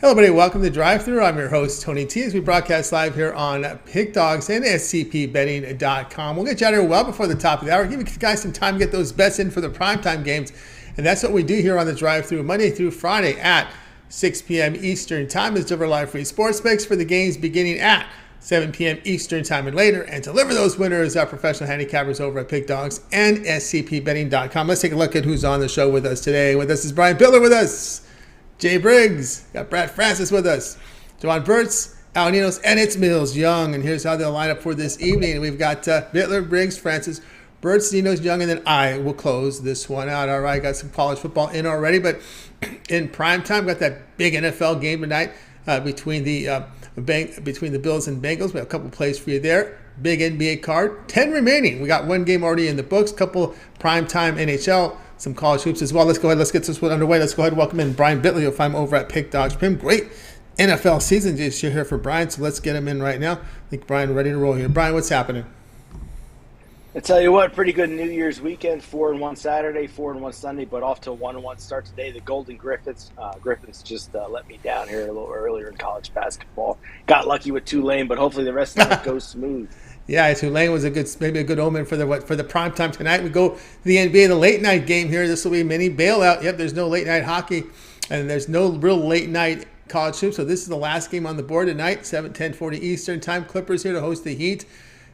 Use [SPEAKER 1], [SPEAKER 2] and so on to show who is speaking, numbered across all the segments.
[SPEAKER 1] Hello, everybody. Welcome to Drive Thru. I'm your host, Tony T, as we broadcast live here on Pick Dogs and SCPBetting.com. We'll get you out here well before the top of the hour. Give you guys some time to get those bets in for the primetime games. And that's what we do here on the Drive Thru, Monday through Friday at 6 p.m. Eastern Time. Is deliver live free sports picks for the games beginning at 7 p.m. Eastern Time and later. And deliver those winners, our professional handicappers over at Pick Dogs and SCPBetting.com. Let's take a look at who's on the show with us today. With us is Brian Bitler with us. Jay Briggs, got Brad Francis with us, Jovan Burts, Al Ninos, and it's Millz Young. And here's how they'll line up for this evening. We've got Bitler, Briggs, Francis, Burts, Ninos, Young, and then I will close this one out. All right, got some college football in already, but in prime time, got that big NFL game tonight between the Bills and Bengals. We have a couple plays for you there. Big NBA card, 10 remaining. We got one game already in the books, couple primetime NHL, some college hoops as well. Let's go ahead. Let's get this one underway. Let's go ahead and welcome in Brian Bitler. You'll find him over at Pick Dogs. Great NFL season this year here for Brian, so let's get him in right now. I think Brian ready to roll here. Brian, what's happening?
[SPEAKER 2] I tell you what, pretty good New Year's weekend. 4-1 Saturday, 4-1 Sunday, but off to a 1-1 start today. The Golden Griffins. Griffins just let me down here a little earlier in college basketball. Got lucky with Tulane, but hopefully the rest of it goes smooth.
[SPEAKER 1] Yeah, Tulane was maybe a good omen for the prime time tonight. We go to the NBA, the late night game here. This will be a mini bailout. Yep, there's no late night hockey, and there's no real late night college hoops. So this is the last game on the board tonight, 10:40 Eastern Time. Clippers here to host the Heat.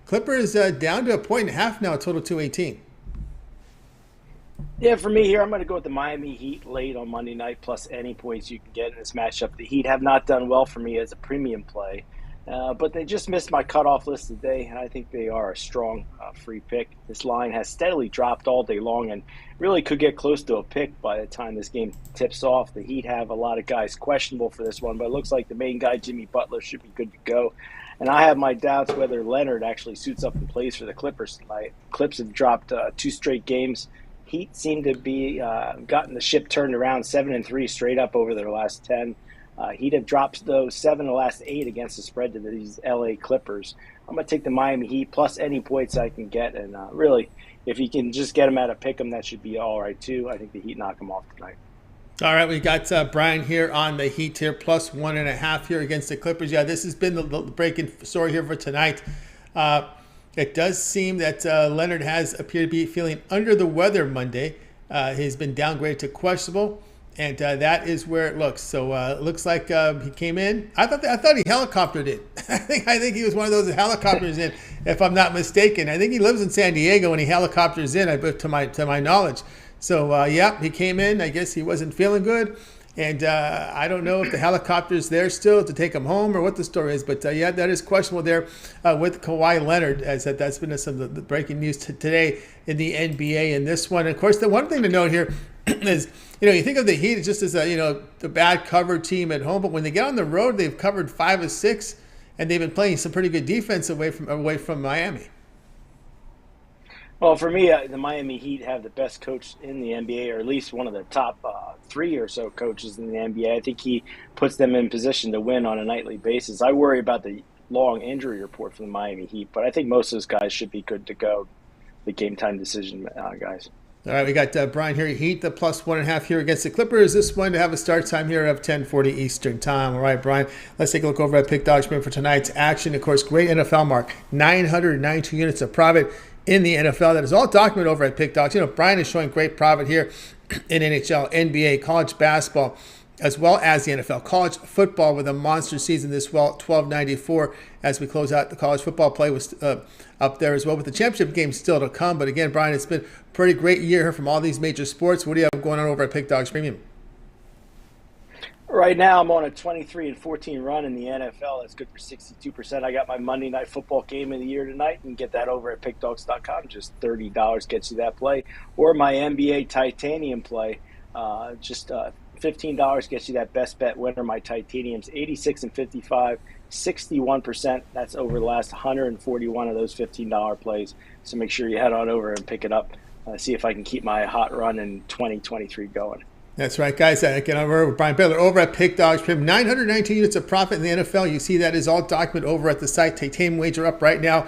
[SPEAKER 1] Clippers down to 1.5 now, total 218.
[SPEAKER 2] Yeah, for me here, I'm going to go with the Miami Heat late on Monday night, plus any points you can get in this matchup. The Heat have not done well for me as a premium play. But they just missed my cutoff list today, and I think they are a strong free pick. This line has steadily dropped all day long and really could get close to a pick by the time this game tips off. The Heat have a lot of guys questionable for this one, but it looks like the main guy, Jimmy Butler, should be good to go. And I have my doubts whether Leonard actually suits up and plays for the Clippers tonight. Clips have dropped 2 straight games. Heat seem to be gotten the ship turned around 7-3 straight up over their last 10. He'd have dropped those 7 of the last 8 against the spread to these LA Clippers. I'm going to take the Miami Heat plus any points I can get. And really, if you can just get them at a pick 'em, that should be all right, too. I think the Heat knock them off tonight.
[SPEAKER 1] All right, we got Brian here on the Heat here, plus 1.5 here against the Clippers. Yeah, this has been the breaking story here for tonight. It does seem that Leonard has appeared to be feeling under the weather Monday. He's been downgraded to questionable. And that is where it looks. So it looks like he came in. I thought he helicoptered in. I think he was one of those helicopters in, if I'm not mistaken. I think he lives in San Diego and he helicopters in, to my knowledge. So yeah, he came in. I guess he wasn't feeling good, and I don't know if the helicopter's there still to take him home or what the story is. But yeah, that is questionable there with Kawhi Leonard, as that's been some of the breaking news today in the NBA in this one. And of course, the one thing to note here is, you think of the Heat just as a bad cover team at home, but when they get on the road, they've covered 5 of 6, and they've been playing some pretty good defense away from Miami.
[SPEAKER 2] Well, for me, the Miami Heat have the best coach in the NBA, or at least one of the top 3 or so coaches in the NBA. I think he puts them in position to win on a nightly basis. I worry about the long injury report for the Miami Heat, but I think most of those guys should be good to go. The game time decision guys.
[SPEAKER 1] All right, we got Brian here. Heat, the plus 1.5 here against the Clippers. This one to have a start time here of 10:40 Eastern Time. All right, Brian, let's take a look over at Pick Dogs for tonight's action. Of course, great NFL mark, 992 units of profit in the NFL. That is all documented over at Pick Dogs. Brian is showing great profit here in NHL, NBA, college basketball, as well as the NFL. College football with a monster season this well, 1294 as we close out the college football play was up there as well, with the championship game still to come. But again, Brian, it's been a pretty great year here from all these major sports. What do you have going on over at Pick Dogs Premium?
[SPEAKER 2] Right now, I'm on a 23-14 run in the NFL. That's good for 62%. I got my Monday Night Football game of the year tonight. You can get that over at pickdogs.com. Just $30 gets you that play. Or my NBA Titanium play, just $15 gets you that best bet winner. My Titanium's 86-55, 61%. That's over the last 141 of those $15 plays. So make sure you head on over and pick it up. See if I can keep my hot run in 2023 going.
[SPEAKER 1] That's right, guys. Again, I'm over with Brian Bitler over at Pick Dogs Prim. 919 units of profit in the NFL. You see that is all documented over at the site. Titanium wager up right now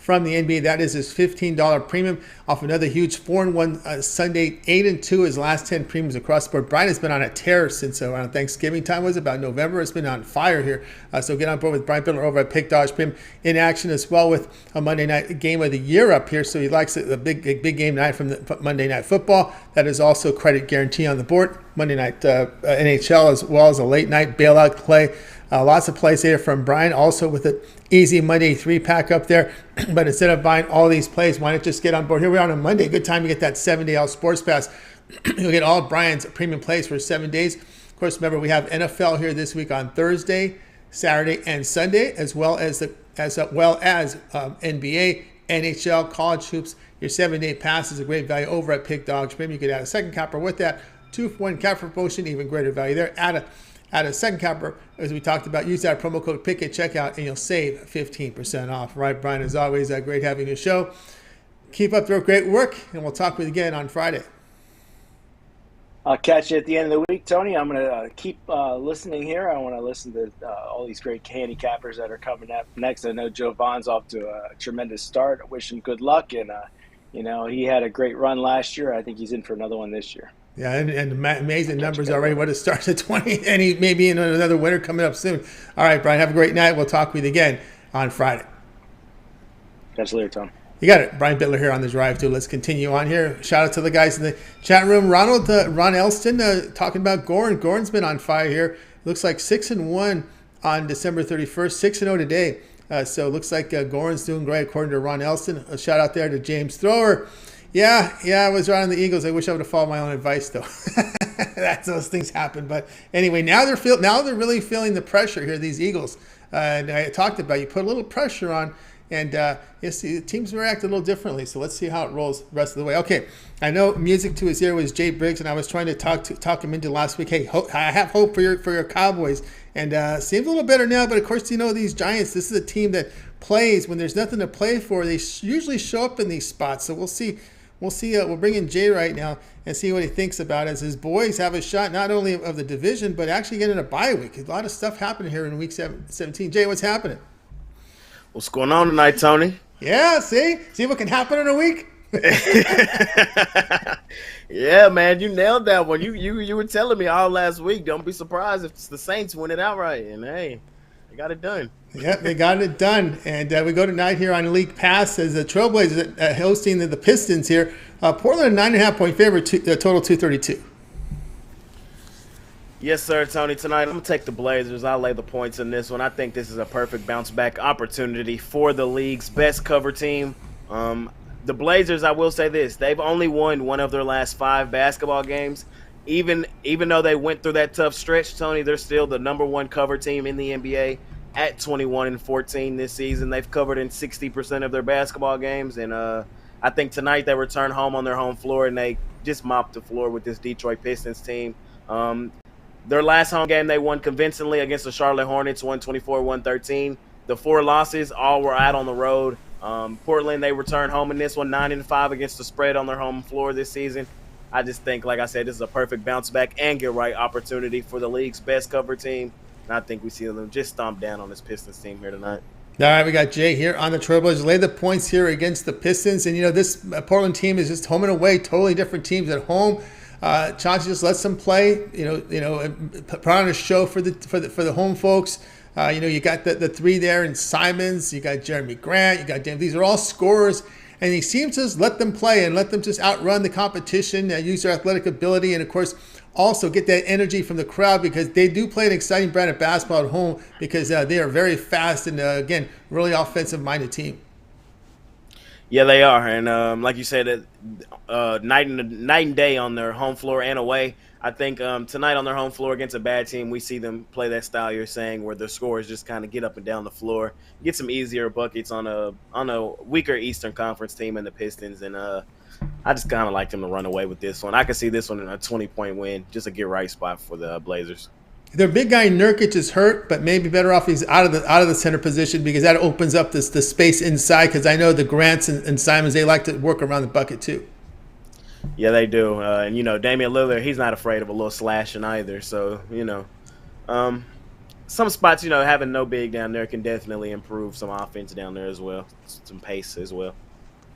[SPEAKER 1] from the NBA. That is his $15 premium off another huge 4-1 Sunday, 8-2 his last 10 premiums across the board. Brian has been on a tear since around Thanksgiving time, was about November. It's been on fire here. So get on board with Brian Bitler over at Pick Dogs Premium, in action as well with a Monday night game of the year up here. So he likes the big game night from the Monday Night Football. That is also credit guarantee on the board. Monday night NHL, as well as a late night bailout play. Lots of plays here from Brian, also with an easy Monday 3-pack up there. But instead of buying all these plays, why not just get on board? Here we are on a Monday. Good time to get that 7-day All Sports Pass. You'll get all Brian's premium plays for 7 days. Of course, remember, we have NFL here this week on Thursday, Saturday, and Sunday, as well as NBA, NHL, college hoops. Your 7-day pass is a great value over at Pick Dogs Premium. You could add a second capper with that. 2-for-1 capper promotion, even greater value there. Add a second capper, as we talked about. Use that promo code PICK at checkout, and you'll save 15% off. Right, Brian, as always, great having you show. Keep up the great work, and we'll talk with you again on Friday.
[SPEAKER 2] I'll catch you at the end of the week, Tony. I'm going to keep listening here. I want to listen to all these great handicappers that are coming up next. I know Jovan's off to a tremendous start. I wish him good luck. And, he had a great run last year. I think he's in for another one this year.
[SPEAKER 1] Yeah, and amazing numbers already. What it starts at 20, and he may be in another winner coming up soon. All right, Brian, have a great night. We'll talk with you again on Friday.
[SPEAKER 2] Catch you later, Tom.
[SPEAKER 1] You got it. Brian Bitler here on the drive, too. Let's continue on here. Shout out to the guys in the chat room. Ron Elston talking about Goran. Goran's been on fire here. Looks like 6-1 on December 31st, 6-0 today. So it looks like Goran's doing great, according to Ron Elston. A shout out there to James Thrower. Yeah, I was right on the Eagles. I wish I would have followed my own advice, though. Those things happen. But anyway, now they're really feeling the pressure here, these Eagles. And I talked about, you put a little pressure on, and the teams react a little differently. So let's see how it rolls the rest of the way. Okay, I know music to his ear was Jay Briggs, and I was trying to talk him into last week. Hey, I have hope for your Cowboys, and seems a little better now. But of course, these Giants. This is a team that plays when there's nothing to play for. They usually show up in these spots. So we'll see. We'll bring in Jay right now and see what he thinks about it, as his boys have a shot not only of the division, but actually getting a bye week. A lot of stuff happening here in week 17. Jay, what's happening?
[SPEAKER 3] What's going on tonight, Tony?
[SPEAKER 1] Yeah, see what can happen in a week?
[SPEAKER 3] Yeah, man, you nailed that one. You were telling me all last week, don't be surprised if the Saints win it outright. And hey, they got it done.
[SPEAKER 1] Yep, they got it done. And we go tonight here on League Pass as the Trailblazers hosting the Pistons here. Portland, a 9.5-point favorite, total 232.
[SPEAKER 3] Yes, sir, Tony. Tonight, I'm going to take the Blazers. I'll lay the points in this one. I think this is a perfect bounce-back opportunity for the league's best cover team. The Blazers, I will say this, they've only won one of their last 5 basketball games. Even though they went through that tough stretch, Tony, they're still the number 1 cover team in the NBA. At 21-14 this season. They've covered in 60% of their basketball games, and I think tonight they return home on their home floor, and they just mopped the floor with this Detroit Pistons team. Their last home game they won convincingly against the Charlotte Hornets, 124-113. The 4 losses all were out on the road. Portland, they returned home in this one, 9-5 against the spread on their home floor this season. I just think, like I said, this is a perfect bounce back and get right opportunity for the league's best cover team. And I think we see them just stomp down on this Pistons team here tonight.
[SPEAKER 1] All right, we got Jay here on the Trailblazers. Lay the points here against the Pistons. And, this Portland team is just home and away, totally different teams at home. Chauncey just lets them play, put on a show for the home folks. You got the 3 there in Simons. You got Jeremy Grant. You got Dan. These are all scorers. And he seems to just let them play and let them just outrun the competition, use their athletic ability, and, of course, also get that energy from the crowd, because they do play an exciting brand of basketball at home, because they are very fast and, again, really offensive-minded team.
[SPEAKER 3] Yeah, they are. And like you said, night and day on their home floor and away. I think tonight on their home floor against a bad team, we see them play that style you're saying, where their scorers just kind of get up and down the floor, get some easier buckets on a weaker Eastern Conference team in the Pistons. And I just kind of like them to run away with this one. I could see this one in a 20-point win, just a get-right spot for the Blazers.
[SPEAKER 1] Their big guy Nurkic is hurt, but maybe better off he's out of the center position, because that opens up the space inside, because I know the Grants and Simons, they like to work around the bucket too.
[SPEAKER 3] Yeah, they do. And, Damian Lillard, he's not afraid of a little slashing either. So, some spots, having no big down there can definitely improve some offense down there as well, some pace as well.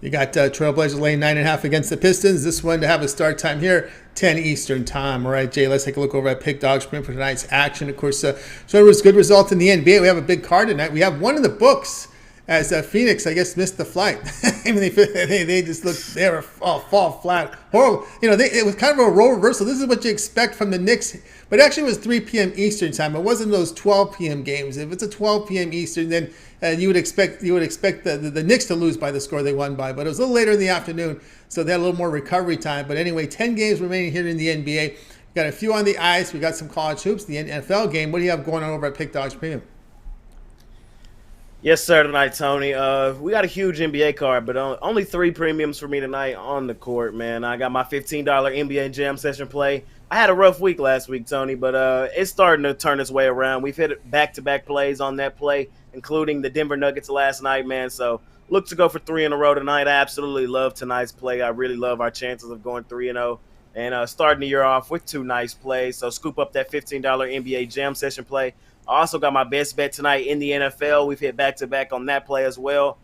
[SPEAKER 1] You got Trailblazers laying 9.5 against the Pistons. This one to have a start time here, 10 Eastern time. All right, Jay, let's take a look over at Pick Dog Sprint for tonight's action. Of course, so it was good result in the NBA. We have a big card tonight. We have one in the books as Phoenix, I guess, missed the flight. I mean, they just looked, they were fall flat. Horrible. It was kind of a role reversal. This is what you expect from the Knicks. But actually, it was 3 p.m. Eastern time. It wasn't those 12 p.m. games. If it's a 12 p.m. Eastern, then you would expect the Knicks to lose by the score they won by. But it was a little later in the afternoon, so they had a little more recovery time. But anyway, 10 games remaining here in the NBA. We got a few on the ice. We got some college hoops, the NFL game. What do you have going on over at Pick Dogs Premium?
[SPEAKER 3] Yes, sir, tonight, Tony. We got a huge NBA card, but only 3 premiums for me tonight on the court, man. I got my $15 NBA Jam Session play. I had a rough week last week, Tony, but it's starting to turn its way around. We've hit back-to-back plays on that play, including the Denver Nuggets last night, man. So look to go for 3 in a row tonight. I absolutely love tonight's play. I really love our chances of going 3-0 and starting the year off with 2 nice plays. So scoop up that $15 NBA Jam Session play. I also got my best bet tonight in the NFL. We've hit back-to-back on that play as well.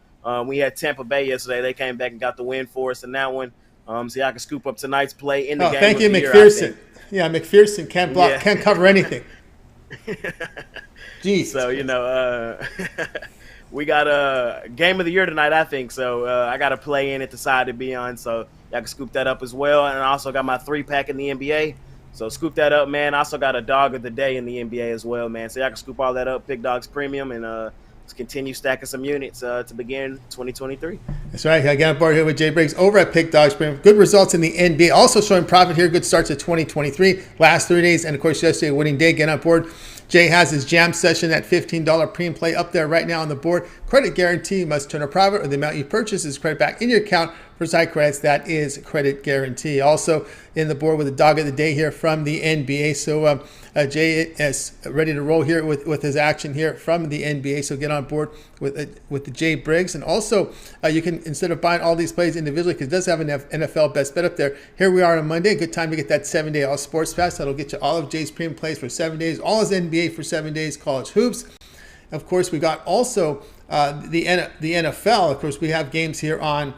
[SPEAKER 3] We had Tampa Bay yesterday. They came back and got the win for us in that one. So y'all can scoop up tonight's play in the game.
[SPEAKER 1] Thank you, McPherson. Yeah, McPherson can't block, can't cover anything. Jeez.
[SPEAKER 3] So, we got a game of the year tonight, I think. So I got a play in at the side to be on. So y'all can scoop that up as well. And I also got my 3-pack in the NBA. So scoop that up, man. I also got a dog of the day in the NBA as well, man. So y'all can scoop all that up, Pick Dogs Premium, and let's continue stacking some units to begin 2023.
[SPEAKER 1] That's right. I got on board here with Jay Briggs over at Pick Dogs Premium. Good results in the NBA. Also showing profit here. Good starts to 2023. Last 3 days, and of course yesterday, winning day. Get on board. Jay has his jam session at $15 premium play up there right now on the board. Credit guarantee, must turn a profit or the amount you purchase is credit back in your account for side credits. That is credit guarantee. Also in the board with the dog of the day here from the NBA. So Jay is ready to roll here with his action here from the NBA. So get on board with the Jay Briggs. And also you can, instead of buying all these plays individually, because it does have an NFL best bet up there, here we are on Monday. Good time to get that 7-day all sports pass. That'll get you all of Jay's premium plays for 7 days, all his NBA for 7 days, college hoops. Of course, we got also the NFL. Of course, we have games here on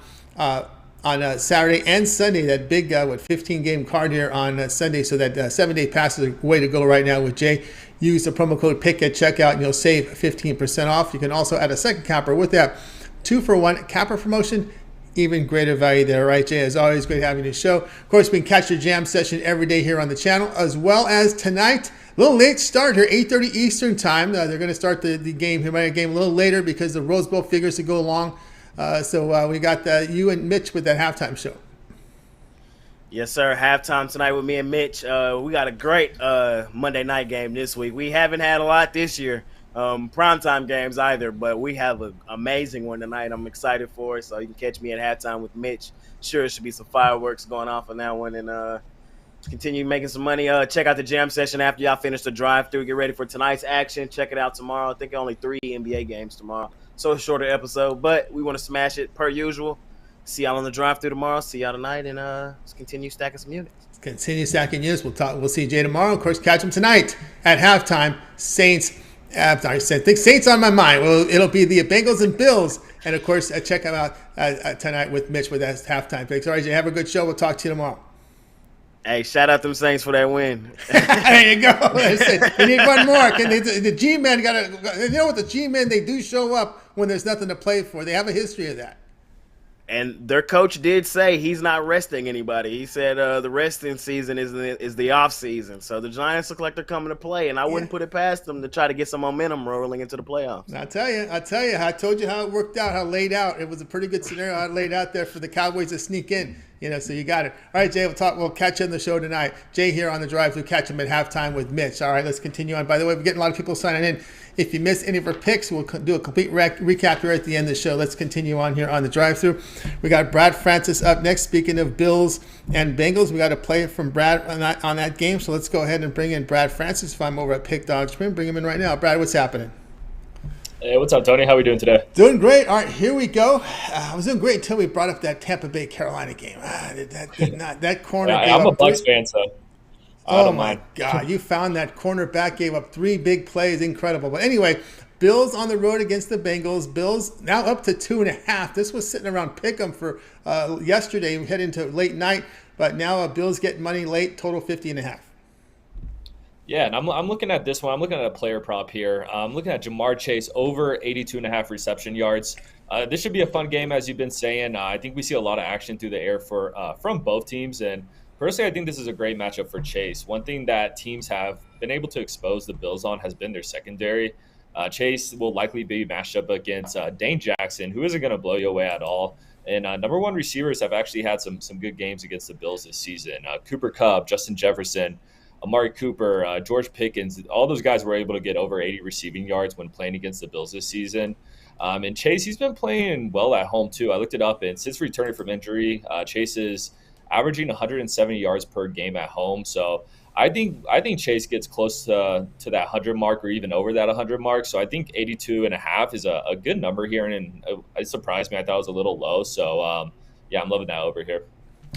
[SPEAKER 1] Saturday and Sunday. That big 15-game card here on Sunday. So that 7-day pass is a way to go right now with Jay. Use the promo code PICK at checkout and you'll save 15% off. You can also add a second capper with that 2-for-1 capper promotion. Even greater value there, right, Jay? As always, great having you show. Of course, we can catch your jam session every day here on the channel, as well as tonight. A little late start here, 8:30 Eastern time. They're going to start the game here, my game a little later because the Rose Bowl figures to go along. So we got you and Mitch with that halftime show.
[SPEAKER 3] Yes, sir. Halftime tonight with me and Mitch. We got a great Monday night game this week. We haven't had a lot this year. Primetime games either, but we have an amazing one tonight. I'm excited for it, so you can catch me at halftime with Mitch. Sure, it should be some fireworks going off on that one, and continue making some money. Check out the jam session after y'all finish the drive-through. Get ready for tonight's action. Check it out tomorrow. I think only 3 NBA games tomorrow, so a shorter episode, but we want to smash it per usual. See y'all on the drive-through tomorrow. See y'all tonight, and let's continue stacking some units.
[SPEAKER 1] Continue stacking units. We'll see Jay tomorrow. Of course, catch him tonight at halftime. Saints. I think Saints on my mind. Well, it'll be the Bengals and Bills. And, of course, check them out tonight with Mitch with that halftime picks. All right, Jay, have a good show. We'll talk to you tomorrow.
[SPEAKER 3] Hey, shout out them Saints for that win.
[SPEAKER 1] There you go. We need one more. The G-Men got to – you know what? The G-Men, they do show up when there's nothing to play for. They have a history of that.
[SPEAKER 3] And their coach did say he's not resting anybody. He said the resting season is the off season. So the Giants look like they're coming to play, and I wouldn't put it past them to try to get some momentum rolling into the playoffs.
[SPEAKER 1] I tell you, I told you how it worked out, how it laid out. It was a pretty good scenario how it laid out there for the Cowboys to sneak in. So you got it. All right, Jay, we'll catch you on the show tonight. Jay here on the drive. We'll catch him at halftime with Mitch. All right, let's continue on. By the way, we're getting a lot of people signing in. If you missed any of our picks, we'll do a complete recap here at the end of the show. Let's continue on here on the drive-through. We got Brad Francis up next. Speaking of Bills and Bengals, we got a play from Brad on that game. So let's go ahead and bring in Brad Francis. If I'm over at Pick Dog Spring, bring him in right now. Brad, what's happening?
[SPEAKER 4] Hey, what's up, Tony? How are we doing today?
[SPEAKER 1] Doing great. All right, here we go. I was doing great until we brought up that Tampa Bay Carolina game. That corner.
[SPEAKER 4] I'm a Bucs fan, so
[SPEAKER 1] Oh my God! You found that cornerback, gave up 3 big plays, incredible. But anyway, Bills on the road against the Bengals. Bills now up to 2.5. This was sitting around pick'em for yesterday. We head into late night, but now Bills getting money late. Total 50.5.
[SPEAKER 4] Yeah, and I'm looking at this one. I'm looking at a player prop here. I'm looking at Jamar Chase over 82.5 reception yards. This should be a fun game, as you've been saying. I think we see a lot of action through the air from both teams, and personally, I think this is a great matchup for Chase. One thing that teams have been able to expose the Bills on has been their secondary. Chase will likely be matched up against Dane Jackson, who isn't going to blow you away at all. And number one receivers have actually had some good games against the Bills this season. Cooper Kupp, Justin Jefferson, Amari Cooper, George Pickens, all those guys were able to get over 80 receiving yards when playing against the Bills this season. And Chase, he's been playing well at home too. I looked it up, and since returning from injury, Chase is averaging 170 yards per game at home. So I think Chase gets close to that 100 mark or even over that 100 mark. So I think 82.5 is a good number here, and it surprised me. I thought it was a little low. So yeah, I'm loving that over here.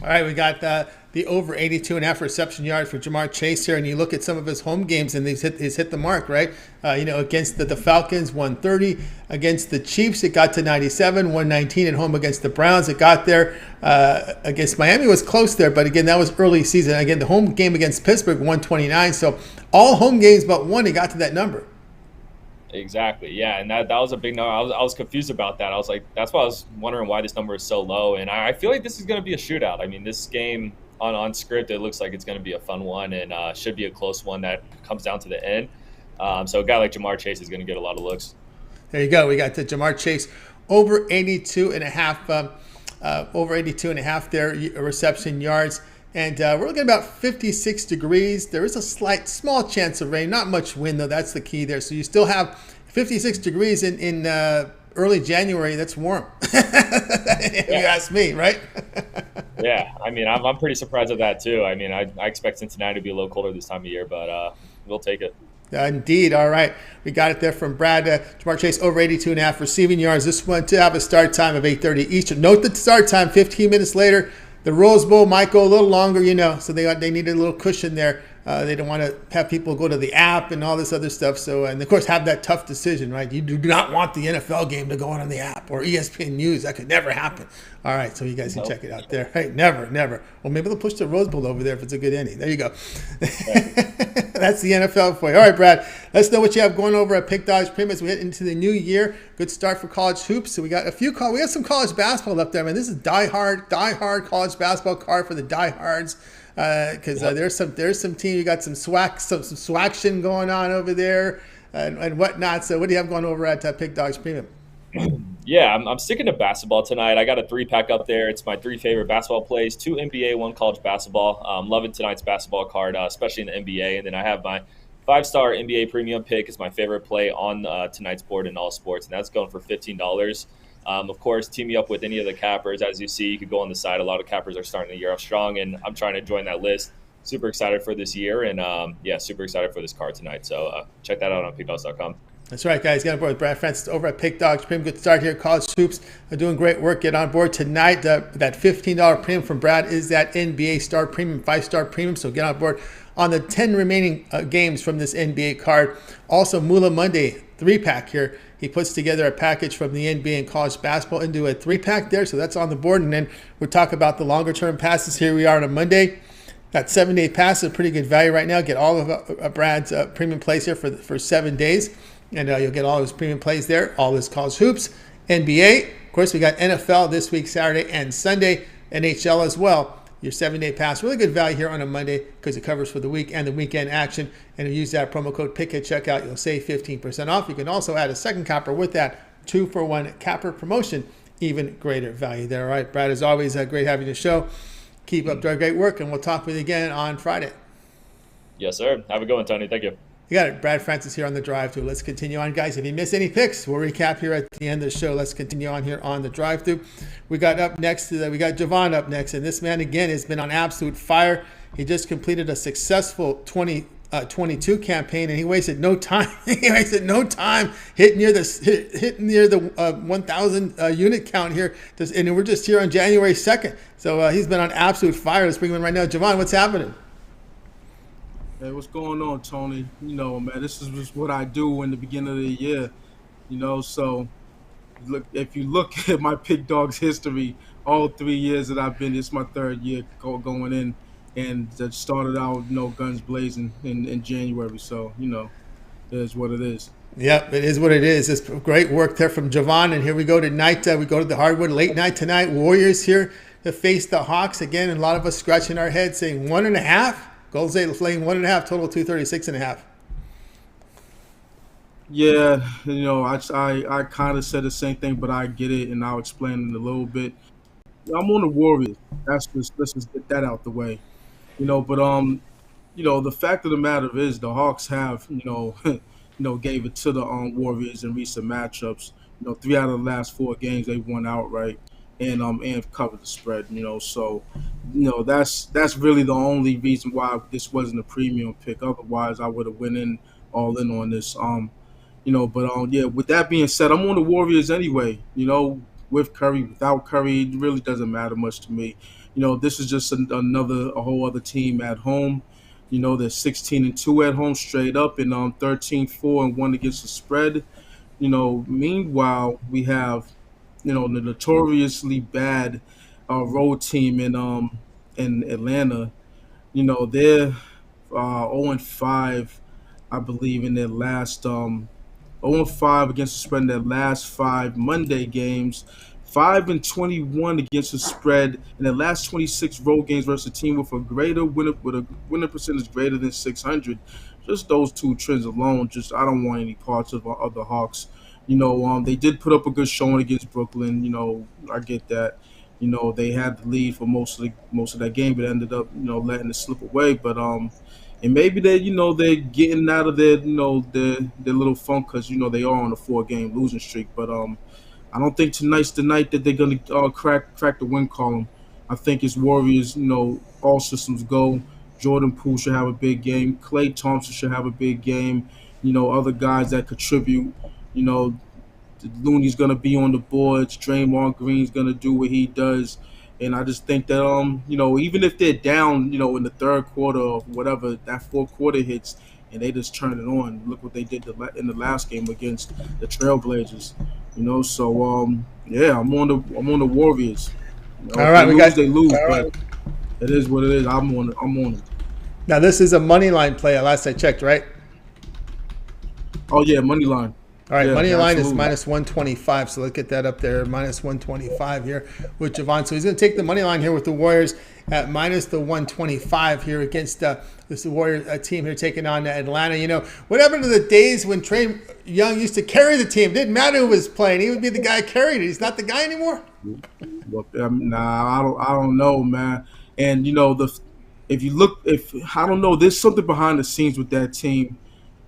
[SPEAKER 1] All right, we got the over 82.5 reception yards for Jamar Chase here, and you look at some of his home games, and he's hit the mark, right? Against the Falcons, 130. Against the Chiefs, it got to 97. 119 at home against the Browns. It got there. Against Miami was close there, but again, that was early season. Again, the home game against Pittsburgh, 129. So all home games but one, he got to that number.
[SPEAKER 4] Exactly. Yeah, and that was a big number. I was confused about that. I was like, that's why I was wondering why this number is so low. And I feel like this is going to be a shootout. I mean, this game on script, it looks like it's going to be a fun one and should be a close one that comes down to the end. So a guy like Jamar Chase is going to get a lot of looks.
[SPEAKER 1] There you go. We got the Jamar Chase over 82.5. Over 82.5 there reception yards. And we're looking at about 56 degrees. There is a small chance of rain. Not much wind, though. That's the key there. So you still have 56 degrees in early January. That's warm. If you ask me, right?
[SPEAKER 4] Yeah. I mean, I'm pretty surprised at that, too. I mean, I expect Cincinnati to be a little colder this time of year, but we'll take it.
[SPEAKER 1] Indeed. All right. We got it there from Brad. Jamar Chase over 82.5 receiving yards. This one to have a start time of 8:30 Eastern. Note the start time, 15 minutes later. The Rose Bowl might go a little longer, so they needed a little cushion there. They don't want to have people go to the app and all this other stuff. So, and of course, have that tough decision, right? You do not want the NFL game to go on the app or ESPN News. That could never happen. All right, so you guys can check it out there. Hey, never. Well, maybe they'll push the Rose Bowl over there if it's a good inning. There you go. That's the NFL for you. All right, Brad, let's know what you have going over at Pick Dogs Premium as we head into the new year. Good start for college hoops. So we got we got some college basketball up there. I mean, this is die-hard college basketball card for the diehards. Because there's some team, you got some swaction going on over there and whatnot. So what do you have going over at Pick Dogs Premium?
[SPEAKER 4] Yeah, I'm sticking to basketball tonight. I got a 3-pack up there. It's my 3 favorite basketball plays, 2 NBA, 1 college basketball. I'm loving tonight's basketball card, especially in the NBA. And then I have my 5-star NBA premium pick is my favorite play on tonight's board in all sports, and that's going for $15. Of course, team me up with any of the cappers. As you see, you could go on the side. A lot of cappers are starting the year off strong, and I'm trying to join that list. Super excited for this year, and super excited for this card tonight. So check that out on pickdogs.com.
[SPEAKER 1] That's right, guys. Get on board with Brad Francis over at Pick Dogs Premium. Good start here. College hoops are doing great work. Get on board tonight. That $15 premium from Brad is that NBA Star Premium, 5-star premium. So get on board on the 10 remaining games from this NBA card. Also, Moolah Monday 3-pack here. He puts together a package from the NBA and college basketball into a 3-pack there. So that's on the board. And then we'll talk about the longer-term passes. Here we are on a Monday. That 7-day pass is a pretty good value right now. Get all of Brad's premium plays here for 7 days. And you'll get all his premium plays there, all his college hoops, NBA. Of course, we got NFL this week, Saturday and Sunday, NHL as well. Your 7-day pass, really good value here on a Monday because it covers for the week and the weekend action. And if you use that promo code PICK at checkout, you'll save 15% off. You can also add a second capper with that 2-for-1 capper promotion. Even greater value there. All right, Brad, as always, great having you on the show. Keep up the great work, and we'll talk with you again on Friday.
[SPEAKER 4] Yes, sir. Have a good one, Tony. Thank you.
[SPEAKER 1] You got it. Brad Francis here on the drive-thru. Let's continue on, guys. If you missed any picks, we'll recap here at the end of the show. Let's continue on here on the drive-thru. We got up next. We got Jovan up next, and this man again has been on absolute fire. He just completed a successful 2022 campaign, and he wasted no time. He wasted no time hitting near the 1,000 unit count here, and we're just here on January 2nd. So he's been on absolute fire. Let's bring him in right now. Jovan, what's happening?
[SPEAKER 5] Hey, what's going on, Tony? Man, this is just what I do in the beginning of the year. So look, if you look at my pick dogs history, all 3 years that I've been, it's my third year going in, and that started out, guns blazing in January. So it is what it is.
[SPEAKER 1] Yep, it is what it is. It's great work there from Jovan. And here we go tonight. We go to the hardwood late night tonight. Warriors here to face the Hawks again. And a lot of us scratching our heads saying 1.5. Golden State laying 1.5, total 236.5.
[SPEAKER 5] Yeah, I kind of said the same thing, but I get it, and I'll explain it a little bit. I'm on the Warriors. Let's just get that out the way. But the fact of the matter is the Hawks have, gave it to the Warriors in recent matchups. 3 out of the last 4 games they won outright and covered the spread. So that's really the only reason why this wasn't a premium pick. Otherwise, I would have went in all in on this. But yeah. With that being said, I'm on the Warriors anyway. With Curry, without Curry, it really doesn't matter much to me. This is just a whole other team at home. They're 16-2 at home straight up, and 13-4-1 against the spread. Meanwhile, we have the notoriously bad road team in Atlanta. They're 0-5, I believe, in their last 0-5 against the spread in their last 5 Monday games. 5-21 against the spread in their last 26 road games versus a team with a winner percentage greater than 600. Just those two trends alone, just I don't want any parts of the Hawks. They did put up a good showing against Brooklyn. I get that. They had the lead for most of that game, but ended up letting it slip away. But and maybe they're getting out of their little funk because they are on a 4 game losing streak. But I don't think tonight's the night that they're gonna crack the win column. I think it's Warriors. All systems go. Jordan Poole should have a big game. Klay Thompson should have a big game. Other guys that contribute. You know, Looney's gonna be on the boards. Draymond Green's gonna do what he does, and I just think that even if they're down, in the third quarter or whatever, that fourth quarter hits, and they just turn it on. Look what they did in the last game against the Trailblazers. So yeah, I'm on the Warriors.
[SPEAKER 1] All
[SPEAKER 5] If
[SPEAKER 1] right,
[SPEAKER 5] they lose, they lose, but it is what it is. I'm on it.
[SPEAKER 1] Now, this is a money line play, last I checked, right?
[SPEAKER 5] Oh yeah, money line.
[SPEAKER 1] All right,
[SPEAKER 5] Yeah,
[SPEAKER 1] money line is
[SPEAKER 5] absolutely.
[SPEAKER 1] minus 125, so let's get that up there, minus 125 here with Jovan. So he's going to take the money line here with the Warriors at minus the 125 here against this Warrior team here taking on Atlanta. What happened to the days when Trae Young used to carry the team? Didn't matter who was playing. He would be the guy carrying it. He's not the guy anymore?
[SPEAKER 5] Well, nah, I don't know, man. And if I don't know, there's something behind the scenes with that team.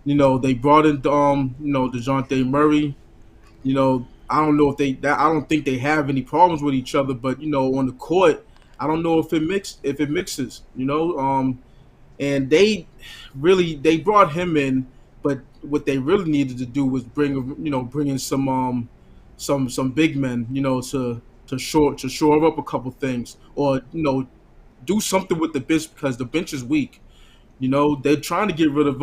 [SPEAKER 5] They brought in DeJounte Murray. I don't know I don't think they have any problems with each other, but on the court, I don't know if it mixes. And they brought him in, but what they really needed to do was bring in some big men, to shore up a couple things, or do something with the bench because the bench is weak. They're trying to get rid of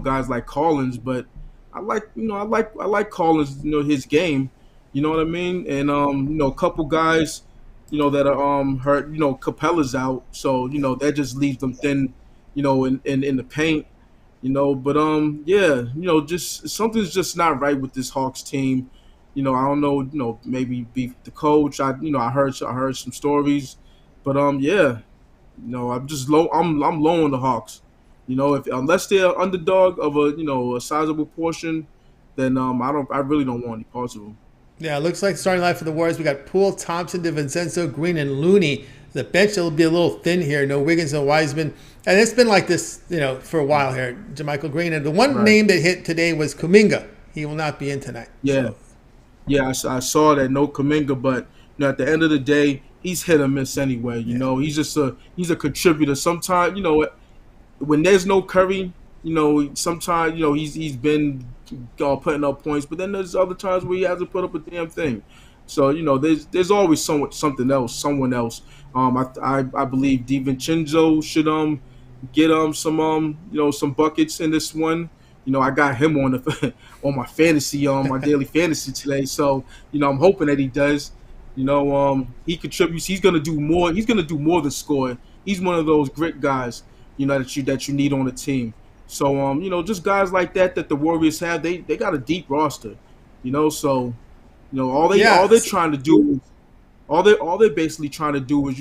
[SPEAKER 5] guys like Collins, but I like Collins, his game. You know what I mean? And a couple guys, that are hurt. Capella's out, so that just leaves them thin, in the paint. But yeah, just something's just not right with this Hawks team. I don't know, maybe be the coach. I heard some stories, but yeah. I'm just low. I'm low on the Hawks. If unless they're underdog of a sizable portion, then I really don't want any parts of them.
[SPEAKER 1] Yeah, it looks like the starting line for the Warriors. We got Poole, Thompson, DiVincenzo, Green, and Looney. The bench will be a little thin here. No Wiggins, no Wiseman. And it's been like this, for a while here. JaMychal Green. And the one
[SPEAKER 5] Right.
[SPEAKER 1] name that hit today was Kuminga. He will not be in tonight.
[SPEAKER 5] Yeah, yeah. I saw that, no Kaminga, but at the end of the day, he's hit or miss anyway. He's a contributor. Sometimes when there's no Curry, sometimes he's been putting up points, but then there's other times where he hasn't put up a damn thing. So there's always someone else. I believe DiVincenzo should get some buckets in this one. I got him on the on my fantasy my daily fantasy today. So I'm hoping that he does. He contributes. He's gonna do more. He's gonna do more than score. He's one of those grit guys. That you need on the team. So just guys like that the Warriors have. They got a deep roster. So all they're trying to do, all they're basically trying to do is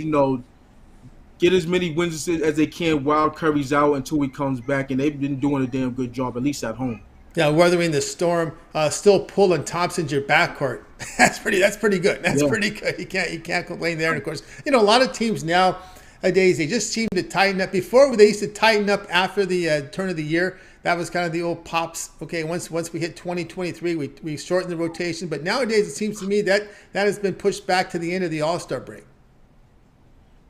[SPEAKER 5] get as many wins as they can while Curry's out until he comes back, and they've been doing a damn good job, at least at home.
[SPEAKER 1] Yeah, weathering the storm, still pulling Thompson's your backcourt. That's pretty good. That's pretty good. You can't complain there. And of course, a lot of teams nowadays, they just seem to tighten up. Before they used to tighten up after the turn of the year. That was kind of the old pops. Okay, once we hit 2023, we shortened the rotation. But nowadays, it seems to me that has been pushed back to the end of the All-Star break.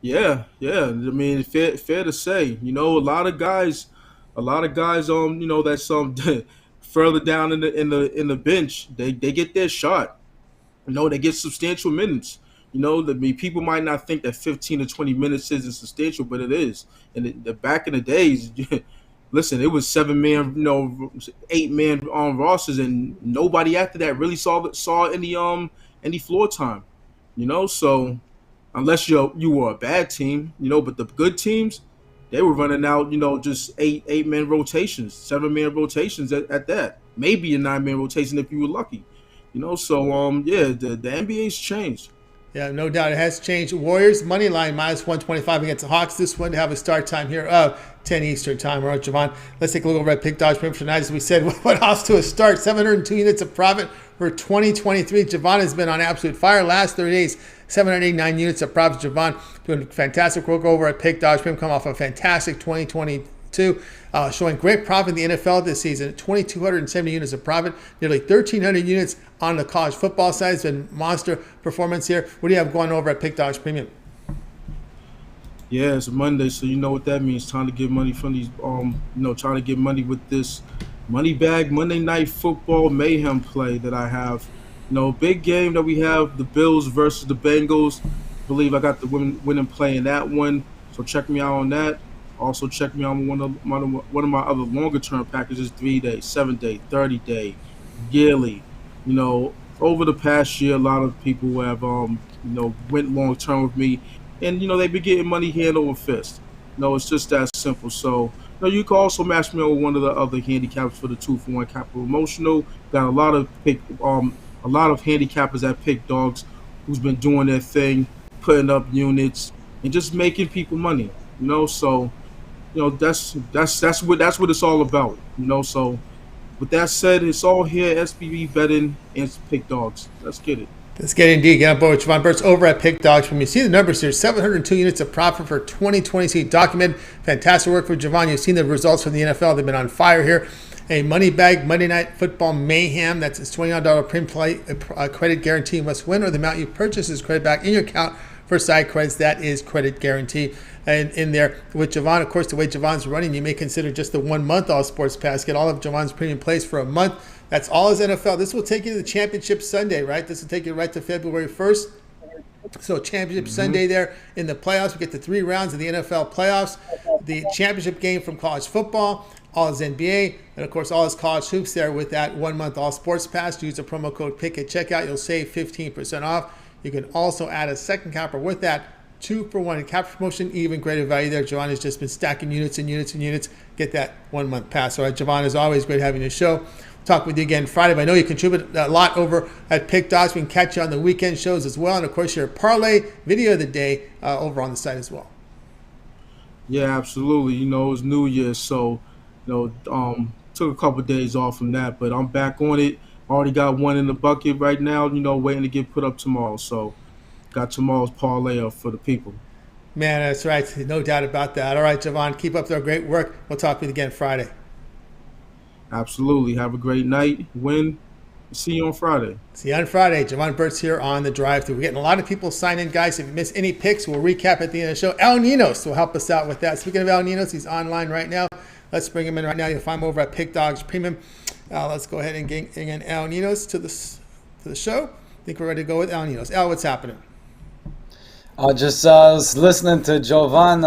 [SPEAKER 5] Yeah. I mean, fair to say. A lot of guys, that's further down in the bench, they get their shot. They get substantial minutes. People might not think that 15 to 20 minutes isn't substantial, but it is. And back in the days, listen, it was 7-man, 8-man on rosters, and nobody after that really saw any floor time. So unless you were a bad team, but the good teams, they were running out, just 8-man rotations, 7-man rotations at that. Maybe a 9-man rotation if you were lucky. So the NBA's changed.
[SPEAKER 1] Yeah, no doubt it has changed. Warriors money line -125 against the Hawks. This one to have a start time here of 10 Eastern time. All right, Jovan, let's take a look over at Pick Dodge Premium tonight. As we said, went off to a start. 702 units of profit for 2023. Jovan has been on absolute fire last 30 days. 789 units of profit. Jovan doing fantastic work over at Pick Dodge Premium. Come off a fantastic 2022. Showing great profit in the NFL this season. 2,270 units of profit. Nearly 1,300 units on the college football side. It's been monster performance here. What do you have going over at Pick Dodge Premium?
[SPEAKER 5] Yeah, it's Monday, so you know what that means. Time to get money from these, trying to get money with this money bag Monday Night Football mayhem play that I have. Big game that we have, the Bills versus the Bengals. I believe I got the winning play in that one, so check me out on that. Also check me out on one of my other longer term packages, 3-day, 7-day, 30-day, yearly. Over the past year, a lot of people have went long term with me, and they've been getting money hand over fist. It's just that simple. So you can also match me on one of the other handicaps for the 2-for-1 capital emotional. Got a lot of handicappers at Pick Dogs who's been doing their thing, putting up units and just making people money. So that's what it's all about. So with that said, it's all here, SPV betting and Pick Dogs. Let's get it.
[SPEAKER 1] Let's get it indeed. Get on board with Jovan Burts over at Pick Dogs. From you see the numbers here, 702 units of profit for 2020. See documented. Fantastic work for Jovan. You've seen the results from the NFL. They've been on fire here. A money bag Monday Night Football mayhem. That's a $29 premium play. Credit guarantee must win, or the amount you purchase is credit back in your account for side credits. That is credit guarantee. And in there with Jovan, of course, the way Jovan's running, you may consider just the 1 month All Sports Pass. Get all of Jovan's premium plays for a month. That's all his NFL. This will take you to the Championship Sunday, right? This will take you right to February 1st. So Championship Sunday there in the playoffs. We get the 3 rounds of the NFL playoffs. The championship game from college football, all his NBA, and of course all his college hoops there with that 1 month All Sports Pass. Use the promo code PICK at checkout. You'll save 15% off. You can also add a second capper with that 2-for-1 capper promotion. Even greater value there. Jovan has just been stacking units and units and units. Get that 1 month pass. All right, Jovan, as always, great having you on the show. Talk with you again Friday. But I know you contribute a lot over at Pick Dogs. We can catch you on the weekend shows as well. And of course, your parlay video of the day over on the site as well.
[SPEAKER 5] Yeah, absolutely. It's New Year, so took a couple of days off from that, but I'm back on it. Already got one in the bucket right now. Waiting to get put up tomorrow. So got tomorrow's parlay up for the people.
[SPEAKER 1] Man, that's right. No doubt about that. All right, Jovan, keep up their great work. We'll talk with you again Friday.
[SPEAKER 5] Absolutely. Have a great night. Win. See you on Friday.
[SPEAKER 1] See you on Friday. Jovan Burts here on the drive-thru. We're getting a lot of people sign in, guys. If you miss any picks, we'll recap at the end of the show. Al Ninos will help us out with that. Speaking of Al Ninos, he's online right now. Let's bring him in right now. You'll find him over at Pick Dogs Premium. Let's go ahead and get Al Ninos to the show. I think we're ready to go with Al Ninos. Al, what's happening?
[SPEAKER 6] Just was listening to Jovan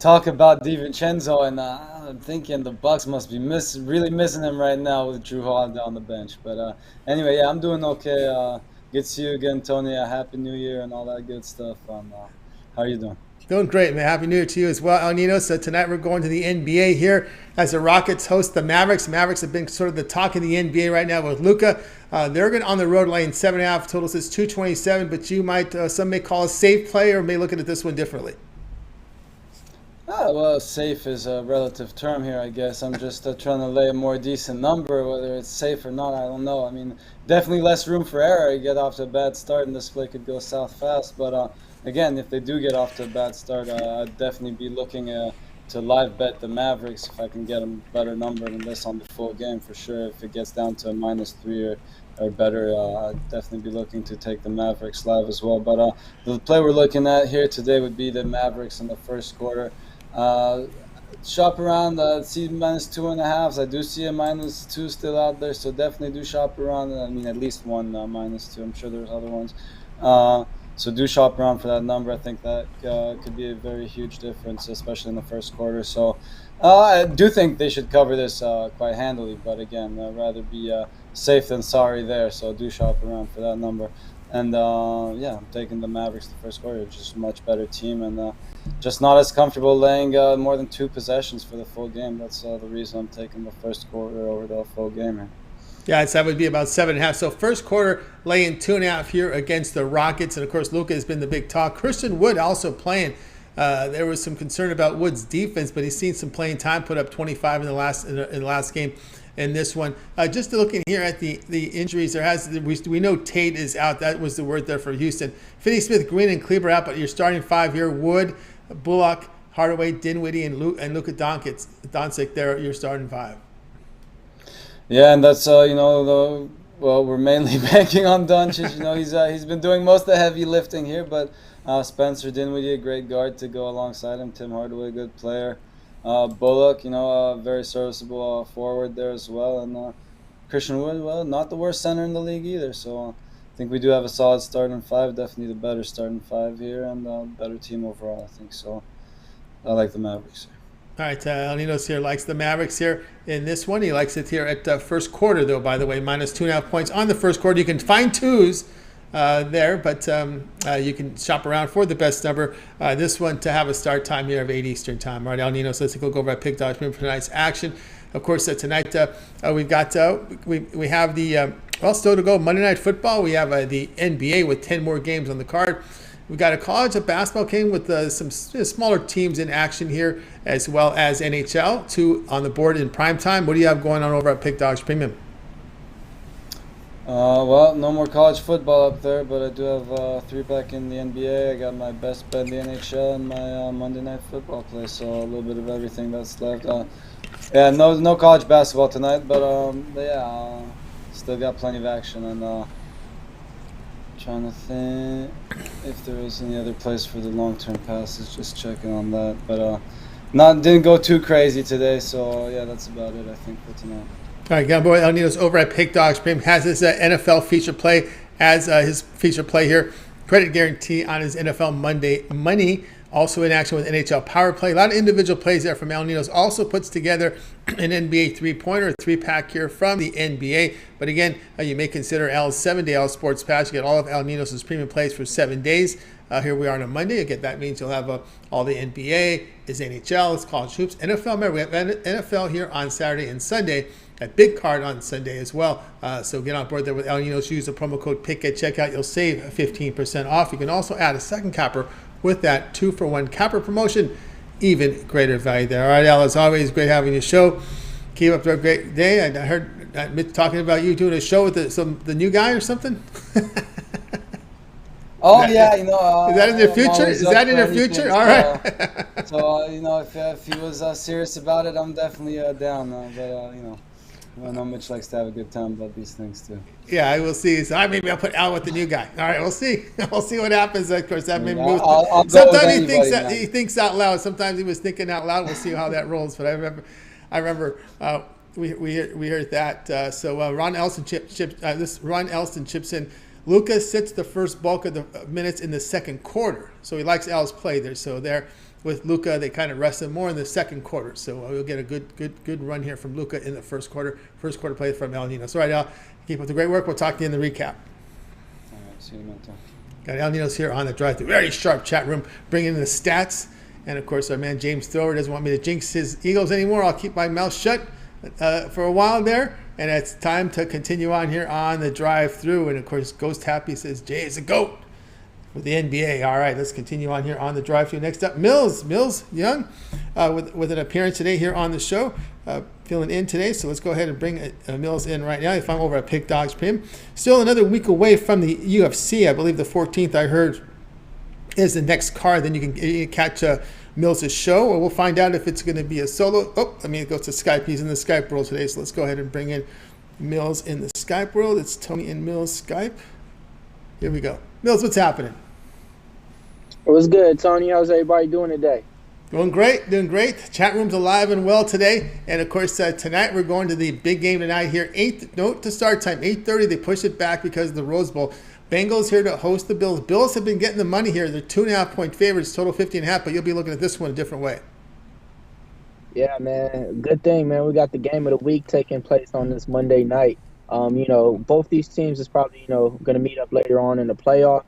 [SPEAKER 6] talk about DiVincenzo, and I'm thinking the Bucks must be really missing him right now with Drew Holiday on the bench. But anyway, yeah, I'm doing okay. Good to see you again, Tony. Happy New Year and all that good stuff. How are you doing?
[SPEAKER 1] Doing great, man. Happy New Year to you as well, Al Ninos. So tonight we're going to the NBA here as the Rockets host the Mavericks. Mavericks have been sort of the talk of the NBA right now with Luka. They're going on the road laying 7.5. Total says 227, but you might, some may call a safe play or may look at this one differently.
[SPEAKER 6] Well, safe is a relative term here, I guess. I'm just trying to lay a more decent number. Whether it's safe or not, I don't know. I mean, definitely less room for error. You get off to a bad start and this play could go south fast. But again, if they do get off to a bad start, I'd definitely be looking to live bet the Mavericks if I can get a better number than this on the full game for sure. If it gets down to a -3 or better, I'd definitely be looking to take the Mavericks live as well. But the play we're looking at here today would be the Mavericks in the first quarter. Shop around, see -2.5. I do see a -2 still out there, so definitely do shop around. I mean, at least one -2. I'm sure there's other ones. So do shop around for that number. I think that could be a very huge difference, especially in the first quarter. So I do think they should cover this quite handily. But again, I'd rather be safe than sorry there. So do shop around for that number. And yeah, I'm taking the Mavericks the first quarter. Just a much better team and just not as comfortable laying more than 2 possessions for the full game. That's the reason I'm taking the first quarter over the full game here.
[SPEAKER 1] Yeah, so that would be about 7.5. So first quarter laying 2.5 here against the Rockets. And of course, Luka has been the big talk. Christian Wood also playing. There was some concern about Wood's defense, but he's seen some playing time, put up 25 in the last game. In this one, just looking here at the injuries, we know Tate is out. That was the word there for Houston. Finney-Smith, Green, and Kleber out, but your starting 5 here: Wood, Bullock, Hardaway, Dinwiddie, and Luka Doncic. There, your starting 5.
[SPEAKER 6] Yeah, and that's well, we're mainly banking on Doncic. He's been doing most of the heavy lifting here, but Spencer Dinwiddie, a great guard to go alongside him. Tim Hardaway, good player. Bullock, very serviceable forward there as well. And Christian Wood, well, not the worst center in the league either. So I think we do have a solid starting 5, definitely the better starting 5 here, and better team overall, I think. So I like the Mavericks.
[SPEAKER 1] All right, Al Ninos here likes the Mavericks here in this one. He likes it here at first quarter, though, by the way, -2.5 points on the first quarter. You can find 2s there, but you can shop around for the best number. This one to have a start time here of 8 Eastern time. All right, Al Ninos, let's go over at Pick Dogs for tonight's action. Of course, tonight we've got we have the still to go Monday Night Football. We have the NBA with 10 more games on the card. We've got a college basketball game with some smaller teams in action here, as well as NHL, 2 on the board in prime time. What do you have going on over at Pick Dogs Premium?
[SPEAKER 6] Well, no more college football up there, but I do have 3 back in the NBA. I got my best bet in the NHL and my Monday Night Football play, so a little bit of everything that's left. Yeah, no college basketball tonight, but yeah, still got plenty of action. And trying to think if there was any other place for the long-term passes. Just checking on that, but didn't go too crazy today. So yeah, that's about it I think for tonight.
[SPEAKER 1] All right, Gunboy Al Ninos over at Pick Dogs Premium has his NFL feature play as his feature play here. Credit guarantee on his NFL Monday money. Also in action with NHL Power Play. A lot of individual plays there from Al Ninos. Also puts together an NBA 3-pointer, 3-pack here from the NBA. But again, you may consider Al's 7-day Al Sports Pass. You get all of Al Ninos' premium plays for 7 days. Here we are on a Monday. Again, that means you'll have all the NBA, his NHL, his college hoops, NFL. Remember, we have NFL here on Saturday and Sunday. A big card on Sunday as well. So get on board there with Al Ninos. Use the promo code PICK at checkout. You'll save 15% off. You can also add a second capper with that 2-for-1 capper promotion. Even greater value there. All right, Al, as always, great having you show. Keep up the great day. I heard Mitch talking about you doing a show with the new guy or something.
[SPEAKER 6] Oh yeah,
[SPEAKER 1] is that in the future? Is that in the future? All right.
[SPEAKER 6] So if he was serious about it, I'm definitely down. But I know Mitch likes to have a good time about these things too.
[SPEAKER 1] Yeah, I will see. So maybe I'll put Al with the new guy. All right, we'll see. We'll see what happens. Of course, that may move. Sometimes he thinks out loud. Sometimes he was thinking out loud. We'll see how that rolls. But I remember we heard that. So Ron Elston chips in. Luka sits the first bulk of the minutes in the second quarter. So he likes Al's play there. So there, with Luka. They kind of rested more in the second quarter. So we'll get a good run here from Luka in the first quarter. First quarter play from Al Ninos. All right, Al, keep up the great work. We'll talk to you in the recap.
[SPEAKER 6] All right, see you in a minute.
[SPEAKER 1] Got Al Ninos here on the drive. The very sharp chat room, bringing in the stats. And, of course, our man James Thrower doesn't want me to jinx his Eagles anymore. I'll keep my mouth shut for a while there. And it's time to continue on here on the drive-through. And, of course, Ghost Happy says, Jay is a GOAT with the NBA. All right, let's continue on here on the drive-through. Next up, Millz Young with an appearance today here on the show. Feeling in today, so let's go ahead and bring Millz in right now. If I'm over at Pick Dogs Pim. Still another week away from the UFC. I believe the 14th, I heard, is the next card. Then you can catch Millz' show, or we'll find out if it's going to be a solo. Oh, I mean, it goes to Skype. He's in the Skype world today, so let's go ahead and bring in Millz in the Skype world. It's Tony and Millz Skype. Here we go. Millz, what's happening?
[SPEAKER 7] What's good, Tony? How's everybody doing today?
[SPEAKER 1] Doing great. Chat room's alive and well today. And, of course, tonight we're going to the big game tonight here. Note the start time, 8:30. They pushed it back because of the Rose Bowl. Bengals here to host the Bills. Bills have been getting the money here. They're 2.5-point favorites, total 50.5, but you'll be looking at this one a different way.
[SPEAKER 7] Yeah, man. Good thing, man. We got the game of the week taking place on this Monday night. Both these teams is probably, going to meet up later on in the playoff.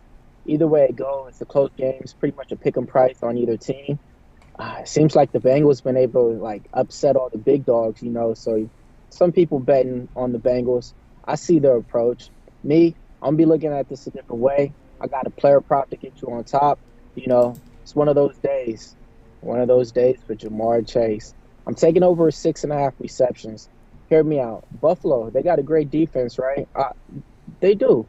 [SPEAKER 7] Either way it goes, it's a close game. It's pretty much a pick 'em price on either team. It seems like the Bengals been able to, upset all the big dogs, so some people betting on the Bengals. I see their approach. Me, I'm going to be looking at this a different way. I got a player prop to get you on top. It's one of those days. One of those days for Jamar Chase. I'm taking over 6.5 receptions. Hear me out. Buffalo, they got a great defense, right? They do.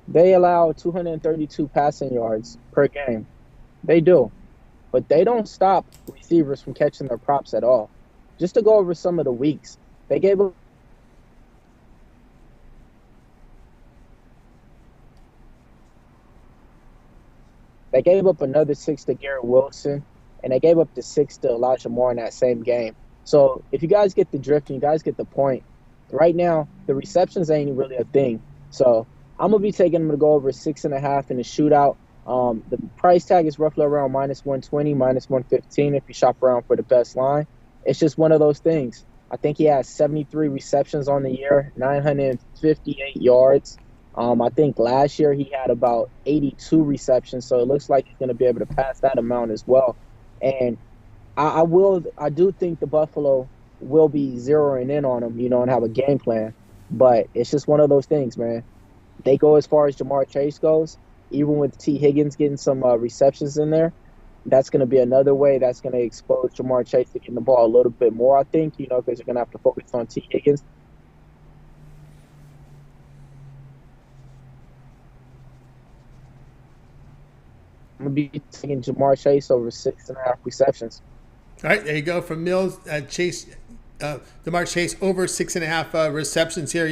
[SPEAKER 7] They allow 232 passing yards per game. They do. But they don't stop receivers from catching their props at all. Just to go over some of the weeks, they gave up another 6 to Garrett Wilson, and they gave up the 6 to Elijah Moore in that same game. So if you guys get the drift and you guys get the point, right now the receptions ain't really a thing. So I'm going to be taking them to go over 6.5 in the shootout. The price tag is roughly around -120, -115 if you shop around for the best line. It's just one of those things. I think he has 73 receptions on the year, 958 yards. I think last year he had about 82 receptions, so it looks like he's going to be able to pass that amount as well. And I do think the Buffalo will be zeroing in on him, and have a game plan. But it's just one of those things, man. They go as far as Jamar Chase goes, even with T. Higgins getting some receptions in there. That's going to be another way that's going to expose Jamar Chase to getting the ball a little bit more, I think, because you're going to have to focus on T. Higgins. I'm going to be taking Jamar Chase over 6.5 receptions.
[SPEAKER 1] All right, there you go from Millz. Jamar Chase over 6.5 receptions here.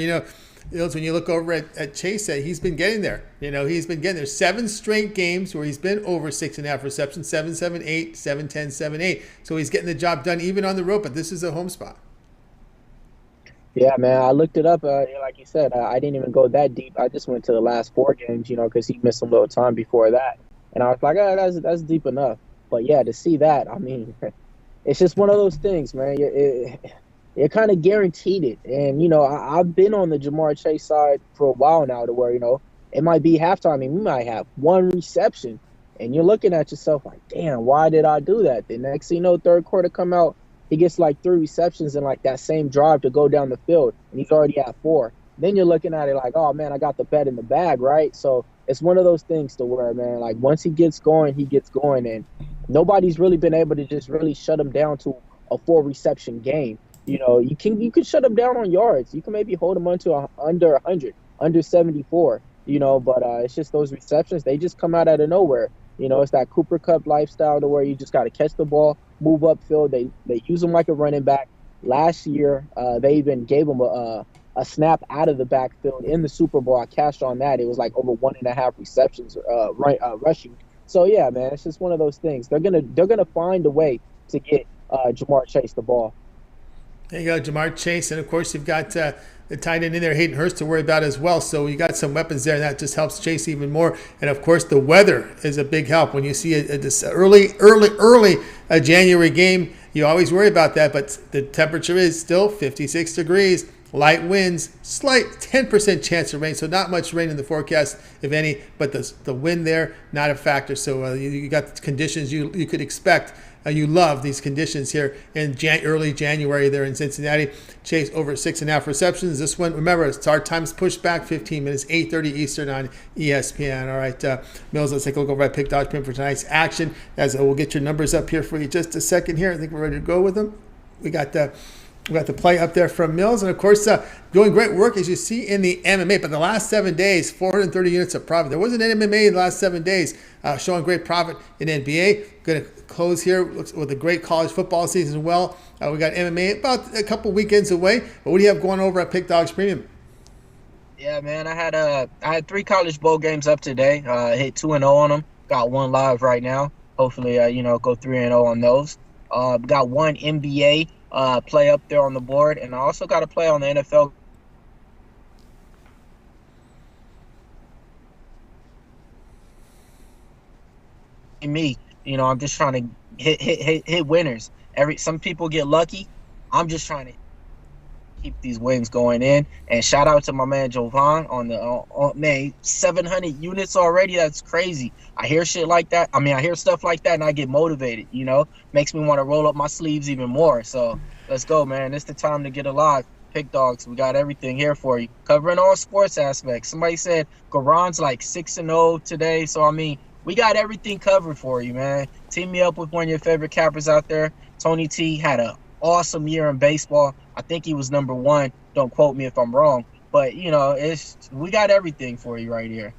[SPEAKER 1] When you look over at Chase, he's been getting there. He's been getting there. 7 straight games where he's been over 6.5 receptions, 7, 7, 8, 7, 10, 7, 8. So he's getting the job done even on the road, but this is a home spot.
[SPEAKER 7] Yeah, man, I looked it up. Like you said, I didn't even go that deep. I just went to the last 4 games, because he missed a little time before that. And I was like, that's deep enough. But, yeah, to see that, I mean, it's just one of those things, man. You're kind of guaranteed it. And, I've been on the Jamar Chase side for a while now to where, it might be halftime and we might have 1 reception. And you're looking at yourself like, damn, why did I do that? The next thing you know, third quarter come out, he gets 3 receptions in that same drive to go down the field. And he's already at 4. Then you're looking at it like, oh, man, I got the bet in the bag, right? So it's one of those things to where, man, once he gets going, he gets going. And nobody's really been able to just really shut him down to a 4 reception game. You can shut him down on yards. You can maybe hold him under 100, under 74, but it's just those receptions. They just come out of nowhere. It's that Cooper Kupp lifestyle to where you just got to catch the ball, move upfield. They use him like a running back. Last year, they even gave him a snap out of the backfield in the Super Bowl. I cashed on that. It was over 1.5 receptions rushing. So, yeah, man, it's just one of those things. They're gonna find a way to get Jamar Chase the ball.
[SPEAKER 1] There you go, Jamar Chase. And, of course, you've got the tight end in there, Hayden Hurst, to worry about as well. So you got some weapons there, and that just helps Chase even more. And of course, the weather is a big help. When you see this early January game, you always worry about that. But the temperature is still 56 degrees, light winds, slight 10% chance of rain. So not much rain in the forecast, if any. But the wind there, not a factor. So you got the conditions you could expect. You love these conditions here in early January there in Cincinnati. Chase over 6.5 receptions. This one, remember, start time's pushed back 15 minutes, 8:30 Eastern on ESPN. All right, Millz, let's take a look over at Pick Dodge Print for tonight's action. As we'll get your numbers up here for you just a second here. I think we're ready to go with them. We got the play up there from Millz, and of course, doing great work as you see in the MMA. But the last 7 days, 430 units of profit. There wasn't an MMA in the last 7 days, showing great profit in NBA. Going to close here with a great college football season as well. We got MMA about a couple weekends away. But what do you have going over at Pick Dogs Premium?
[SPEAKER 7] Yeah, man, I had 3 college bowl games up today. Hit 2-0 on them. Got 1 live right now. Hopefully, go 3-0 on those. Got 1 NBA play up there on the board, and I also got to play on the NFL. Me, I'm just trying to hit winners. Some people get lucky. I'm just trying to keep these wins going in. And shout out to my man Jovan on the man, 700 units already. That's crazy. I hear shit like that. I hear stuff like that, and I get motivated. Makes me want to roll up my sleeves even more. So let's go, man. It's the time to get alive. Pick Dogs, we got everything here for you, covering all sports aspects. Somebody said Garon's like 6-0 today, so we got everything covered for you, man. Team me up with one of your favorite cappers out there. Tony T had an awesome year in baseball. I think he was number 1. Don't quote me if I'm wrong. But, we got everything for you right here.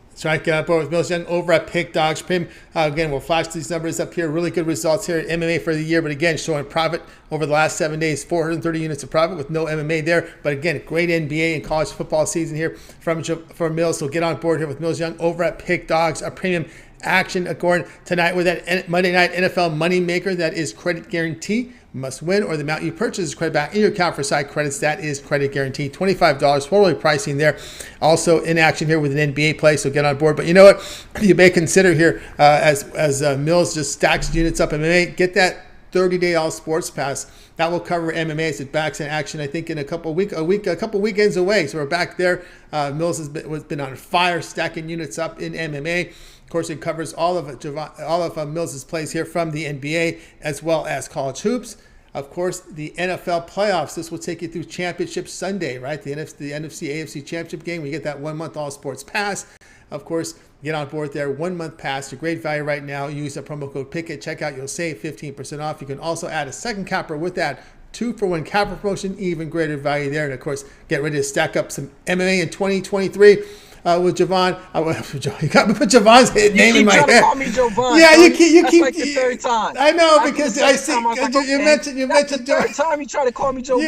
[SPEAKER 1] That's right, get on board with Millz Young over at Pick Dogs Prim. Again, we'll flash these numbers up here. Really good results here at MMA for the year. But again, showing profit over the last 7 days, 430 units of profit with no MMA there. But again, great NBA and college football season here from Millz. So get on board here with Millz Young over at Pick Dogs, a premium action according tonight with that Monday night NFL money maker. That is credit guarantee. Must win, or the amount you purchase is credit back in your account for side credits. That is credit guarantee. $25 totally pricing there. Also in action here with an NBA play, so get on board. But you know what? You may consider here as Millz just stacks units up in MMA, get that 30-day all sports pass. That will cover MMA as it backs in action. I think in a couple weekends away. So we're back there. Millz has been on fire, stacking units up in MMA. Of course, it covers all of Millz' plays here from the NBA as well as college hoops. Of course, the NFL playoffs. This will take you through Championship Sunday, right? The NFC AFC Championship game. We get that 1 month all sports pass. Of course, get on board there. 1 month pass. A great value right now. Use the promo code PICK at checkout. You'll save 15% off. You can also add a second capper with that. 2-for-1 capper promotion. Even greater value there. And of course, get ready to stack up some MMA in 2023. With Jovan, you got me put Jovan's name in my head.
[SPEAKER 7] Call me Jovan.
[SPEAKER 1] Yeah, you keep.
[SPEAKER 7] That's like the 3rd time.
[SPEAKER 1] I know because I see you mentioned.
[SPEAKER 7] The 3rd time you try to call me Jovan.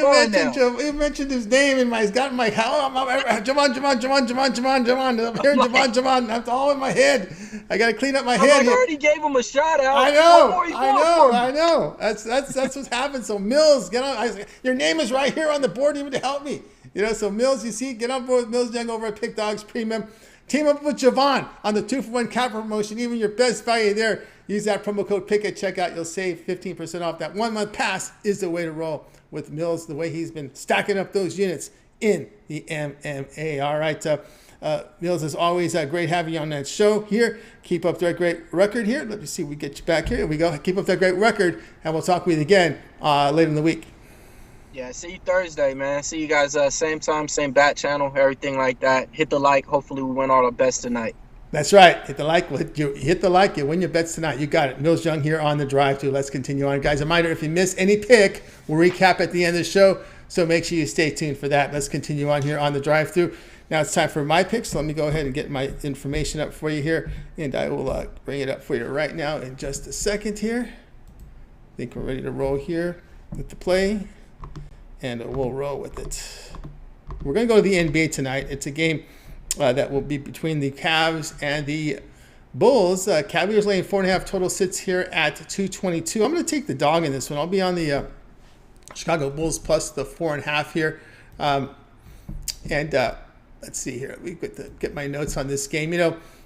[SPEAKER 1] You mentioned his name in my. It's got in my head. Jovan. I'm hearing Jovan. That's all in my head. I got to clean up my head.
[SPEAKER 7] I already gave him a shout out.
[SPEAKER 1] I know. That's what's happened. So Millz, get on. Your name is right here on the board, even to help me. So Millz, you see, get on board with Millz Young over at Pick Dogs Premium. Team up with Jovan on the 2-for-1 cap promotion. Even your best value there. Use that promo code PICK at checkout. You'll save 15% off. That 1 month pass is the way to roll with Millz, the way he's been stacking up those units in the MMA. All right, Millz, as always, great having you on that show here. Keep up that great record here. Let me see if we get you back here. Here we go. Keep up that great record, and we'll talk with you again later in the week.
[SPEAKER 7] Yeah, see you Thursday, man. See you guys same time, same bat channel, everything like that. Hit the like. Hopefully we win all our bets tonight.
[SPEAKER 1] That's right. Hit the like. You win your bets tonight. You got it. Millz Young here on the drive through. Let's continue on. Guys, a reminder, if you miss any pick, we'll recap at the end of the show. So make sure you stay tuned for that. Let's continue on here on the drive through. Now it's time for my picks. So let me go ahead and get my information up for you here. And I will bring it up for you right now in just a second here. I think we're ready to roll here with the play. And we'll roll with it. We're going to go to the NBA tonight. It's a game that will be between the Cavs and the Bulls. Cavaliers laying 4.5. Total sits here at 222. I'm going to take the dog in this one. I'll be on the Chicago Bulls plus the 4.5 here. And let's see here. We get my notes on this game.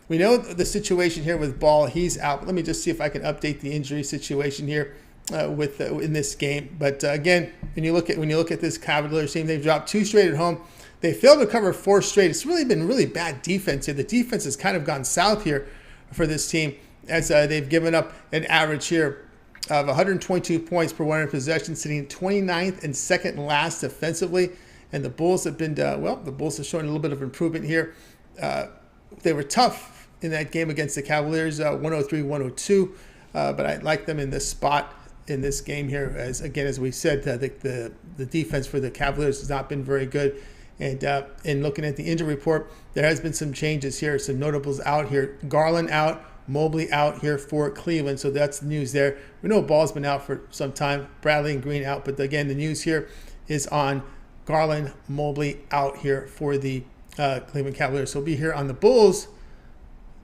[SPEAKER 1] We know the situation here with Ball. He's out. Let me just see if I can update the injury situation here in this game. But again, when you look at this Cavaliers team, they've dropped 2 straight at home. They failed to cover 4 straight. It's really been really bad defense here. The defense has kind of gone south here for this team as they've given up an average here of 122 points per 100 possessions, sitting 29th and second last defensively. And the Bulls have been, the Bulls have shown a little bit of improvement here. They were tough in that game against the Cavaliers, 103-102. But I like them in this spot in this game here. As we said, the defense for the Cavaliers has not been very good. And in looking at the injury report, there has been some changes here. Some notables out here. Garland out. Mobley out here for Cleveland. So that's the news there. We know Ball's been out for some time. Bradley and Green out. But again, the news here is on Garland, Mobley out here for the Cleveland Cavaliers. So we'll be here on the Bulls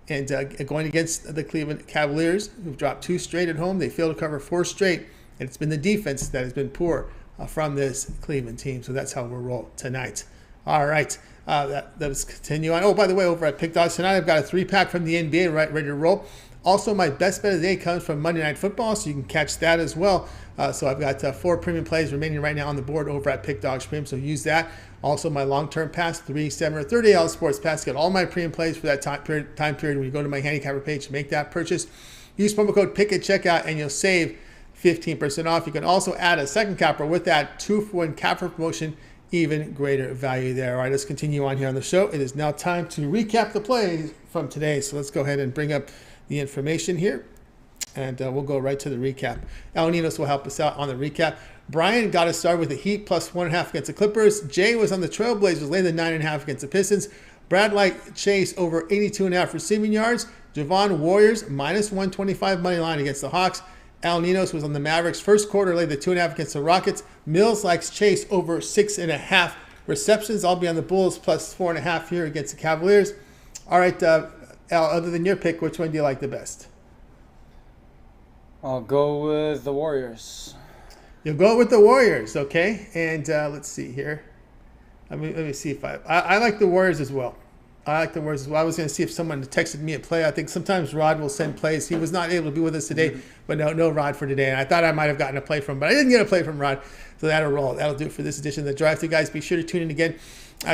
[SPEAKER 1] and going against the Cleveland Cavaliers, who've dropped 2 straight at home. They failed to cover 4 straight. And it's been the defense that has been poor from this Cleveland team. So that's how we'll roll tonight. All right. Let's continue on. Oh, by the way, over at Pick Dogs tonight, I've got a 3-pack from the NBA ready to roll. Also, my best bet of the day comes from Monday Night Football, so you can catch that as well. So I've got 4 premium plays remaining right now on the board over at Pick Dogs Premium, so use that. Also, my long-term pass, 3, 7, or 30 L Sports Pass. Get all my premium plays for that time period. When you go to my handicapper page, make that purchase. Use promo code PICK at checkout, and you'll save 15% off. You can also add a second capper with that 2-for-1 capper promotion. Even greater value there. All right, let's continue on here on the show. It is now time to recap the plays from today. So let's go ahead and bring up the information here. And we'll go right to the recap. Al Ninos will help us out on the recap. Brian got us started with the Heat plus 1.5 against the Clippers. Jay was on the Trailblazers, laying the 9.5 against the Pistons. Brad liked Chase over 82.5 receiving yards. Jovan Warriors minus 125 money line against the Hawks. Al Ninos was on the Mavericks. First quarter, laid the 2.5 against the Rockets. Millz likes Chase over 6.5 receptions. I'll be on the Bulls plus 4.5 here against the Cavaliers. All right, Al, other than your pick, which one do you like the best?
[SPEAKER 6] I'll go with the Warriors.
[SPEAKER 1] You'll go with the Warriors, okay? And let's see here. Let me see if I like the Warriors as well. I like the Warriors as well. I was going to see if someone texted me a play. I think sometimes Rod will send plays. He was not able to be with us today, but no Rod for today. And I thought I might have gotten a play from him, but I didn't get a play from Rod. So that'll roll. That'll do it for this edition of the Drive Thru, guys. Be sure to tune in again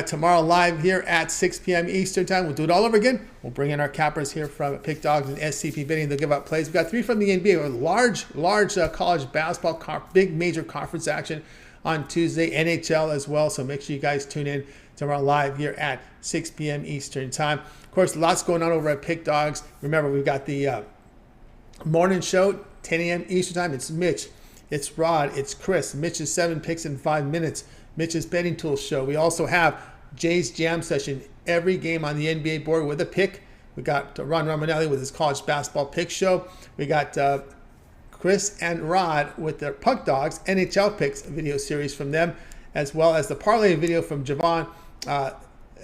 [SPEAKER 1] tomorrow live here at 6 p.m. Eastern Time. We'll do it all over again. We'll bring in our cappers here from Pick Dogs and SCP Betting. They'll give out plays. We've got 3 from the NBA. A large college basketball, big major conference action on Tuesday. NHL as well. So make sure you guys tune in tomorrow live here at 6 p.m. Eastern Time. Of course, lots going on over at Pick Dogs. Remember, we've got the morning show, 10 a.m. Eastern Time. It's Mitch. It's Rod. It's Chris. Mitch's 7 picks in 5 minutes. Mitch's Betting Tools show. We also have Jay's Jam Session. Every game on the NBA board with a pick. We got Ron Romanelli with his college basketball pick show. We got Chris and Rod with their Puck Dogs NHL picks video series from them, as well as the parlay video from Jovan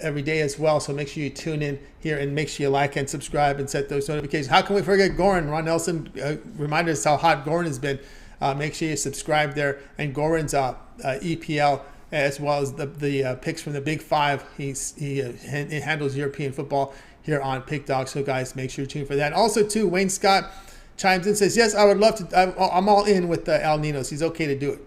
[SPEAKER 1] every day as well. So make sure you tune in here and make sure you like and subscribe and set those notifications. How can we forget Goran? Ron Nelson reminded us how hot Goran has been. Make sure you subscribe there. And Goran's EPL, as well as the picks from the Big Five. He handles European football here on Pick Dogs. So guys, make sure you tune for that. Also too, Wayne Scott chimes in, says, yes, I would love to. I'm all in with Al Ninos. He's okay to do it.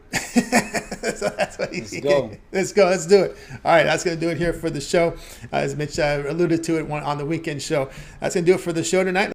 [SPEAKER 1] So that's what he's
[SPEAKER 6] go.
[SPEAKER 1] Let's go. Let's do it. All right, that's going to do it here for the show. As Mitch alluded to it on the weekend show. That's going to do it for the show tonight.